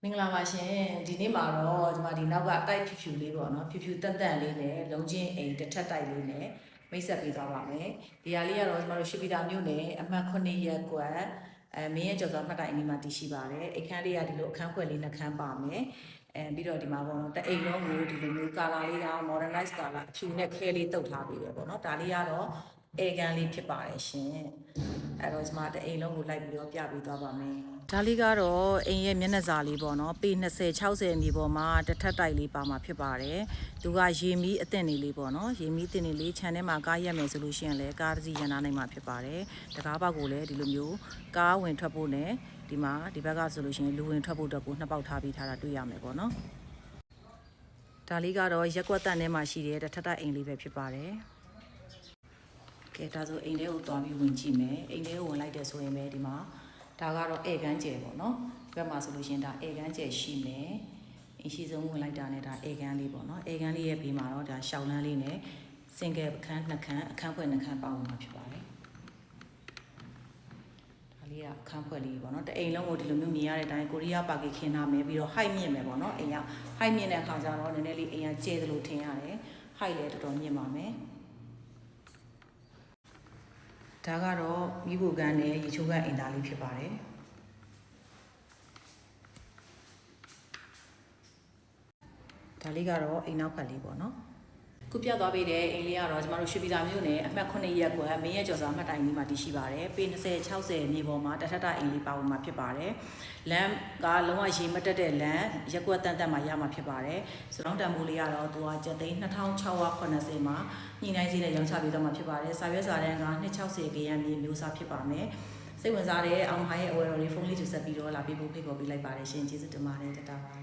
မင်္ဂလာပါရှင်ဒီနေ့မှာတော့ဒီမှာဒီနောက်ကတိုက်ဖြူလေးပေါ့နော်ဖြူတန်တန်လေးနဲ့လုံးချင်းအိမ်တစ်ထပ်တိုက်လေးနဲ့မိတ်ဆက်ပေးသွားပါမယ်ဒီဟာလေးကတော့ကျွန်တော်တို့ရှိပီတာမြို့နယ်အမှတ်9ရပ်ကွက်မင်းရဲ့ကျော်စွာမှတ်တိုင်အနီးမှာတည်ရှိပါတယ်အခန်းလေးကဒီလိုအခန်းခွက်လေးနှစ်ခန်းပါမယ်ပြီးတော့ဒီမှာပေါ့နော်တအိမ်လုံးကိုဒီလိုမျိုးကာလာလေးက modernize ကာလာအဖြူနဲ့ခဲလေးတုပ်ထားပေးတယ်ပေါ့နော်ဒါလေးကတော့အေကန်လေးဖြစ်ပါတယ်ရှင်အဲ့တော့ကျွန်မတအိမ်လုံးကိုလိုက်ပြီးတော့ပြပေးသွားပါမယ်ဒါလေးကတော့အိမ်ရဲ့မျက်နှာစာလေးပေါ့နော်ပေ20 60မြေပေါ်မှာတစ်ထပ်တိုက်လေးပါမှာဖြစ်ပါတယ်သူကရေမီးအသင့်နေလေးပေါ့နော်ရေမီးတင်နေလေးခြံထဲမှာကားရက်မယ်ဆိုလို့ရှိရင်လည်းကားတစ်စီးရန်နာနိုင်မှာဖြစ်ပါတယ်တကားပေါက်ကိုလည်းဒီလိုမျိုးကားဝင်ထွက်ဖို့နဲ့ဒီမှာဒီဘက်ကဆိုလို့ရှိရင်လူဝင်ထွက်ဖို့အတွက်ကိုနှစ်ပေါက်ထားပြီးထားတာတွေ့ရမယ်ပေါ့နော်ဒါလေးကတော့ရက်ကွက်တန်ထဲမှာရှိတဲ့တစ်ထပ်တိုက်အိမ်လေးပဲဖြစ်ပါတယ်ကဲဒါဆိုအိမ်ထဲကိုသွားပြီးဝင်ကြည့်မယ်အိမ်ထဲကိုဝင်လိုက်တဲ့ဆိုရင်ပဲဒီမှာဒါကတော့ဧကန်းကျယ်ပေါ့နော်ဒီဘက်မှာဆိုလို့ရှိရင်ဒါဧကန်းကျယ်ရှိမယ်အရှိဆုံးဝင်လိုက်တာနဲ့ဒါဧကန်းလေးပေါ့နော်ဧကန်းလေးရဲ့ဘေးမှာတော့ဒါရှောင်းလန်းလေးနဲ့စင်ကယ်အခန်းနှစ်ခန်းအခန်းဖွဲ့နှစ်ခန်းပေါဝင်မှာဖြစ်ပါတယ်ဒါလေးကအခန်းဖွဲ့လေးပေါ့နော်တအိမ်လုံးကိုဒီလိုမျိုးမြင်ရတဲ့အတိုင်းကိုရီးယားပါကီခင်းထားမယ်ပြီးတော့ height မြင့်မယ်ပေါ့နော်အိမ်က height မြင့်တဲ့အခါကျတော့နည်းနည်းလေးအိမ်ကကျယ်တယ်လို့ထင်ရတယ် height လည်းတော်တော်မြင့်ပါမယ်ဒါကတော့မိဖို့ကန်းနဲ့ရေချိုးကန်းအိမ်သားလေးဖြစ်ပါတယ်ဒါလေးကတော့အိမ်နောက်ဖက်လေးပေါ့နော်ခုပြသွားပေးတဲ့အိမ်လေးကတော့ကျမတို့ရွှေပြည်သာမြို့နယ်အမှတ်9ရပ်ကွက်မင်းရဲ့ကျော်စွာမှတ်တိုင်ကြီးမှာတည်ရှိပါတယ်ပေ20 60မြေပေါ်မှာတထပ်တအိမ်လေးပါဝင်မှာဖြစ်ပါတယ်လမ်းကလုံးဝရေမတက်တဲ့လမ်းရက်ကွက်တန်တက်မှာရမှာဖြစ်ပါတယ်စတောင်းတန်မိုးလေးကတော့သူကကျပ်သိန်း2680မှာညှိနှိုင်းစေးနဲ့ရောင်းချပေးတော့မှာဖြစ်ပါတယ်စာရွက်စာတမ်းက260ခရမ်းမြေမျိုးစားဖြစ်ပါမယ်စိတ်ဝင်စားတဲ့အောင်မဟာရဲ့အဝယ်တော်လေးဖုန်းလေးကျဆက်ပြီးတော့လာပေးဖို့ဖိတ်ခေါ်ပေးလိုက်ပါတယ်ရှင်ကျေးဇူးတင်ပါတယ်တတားပါ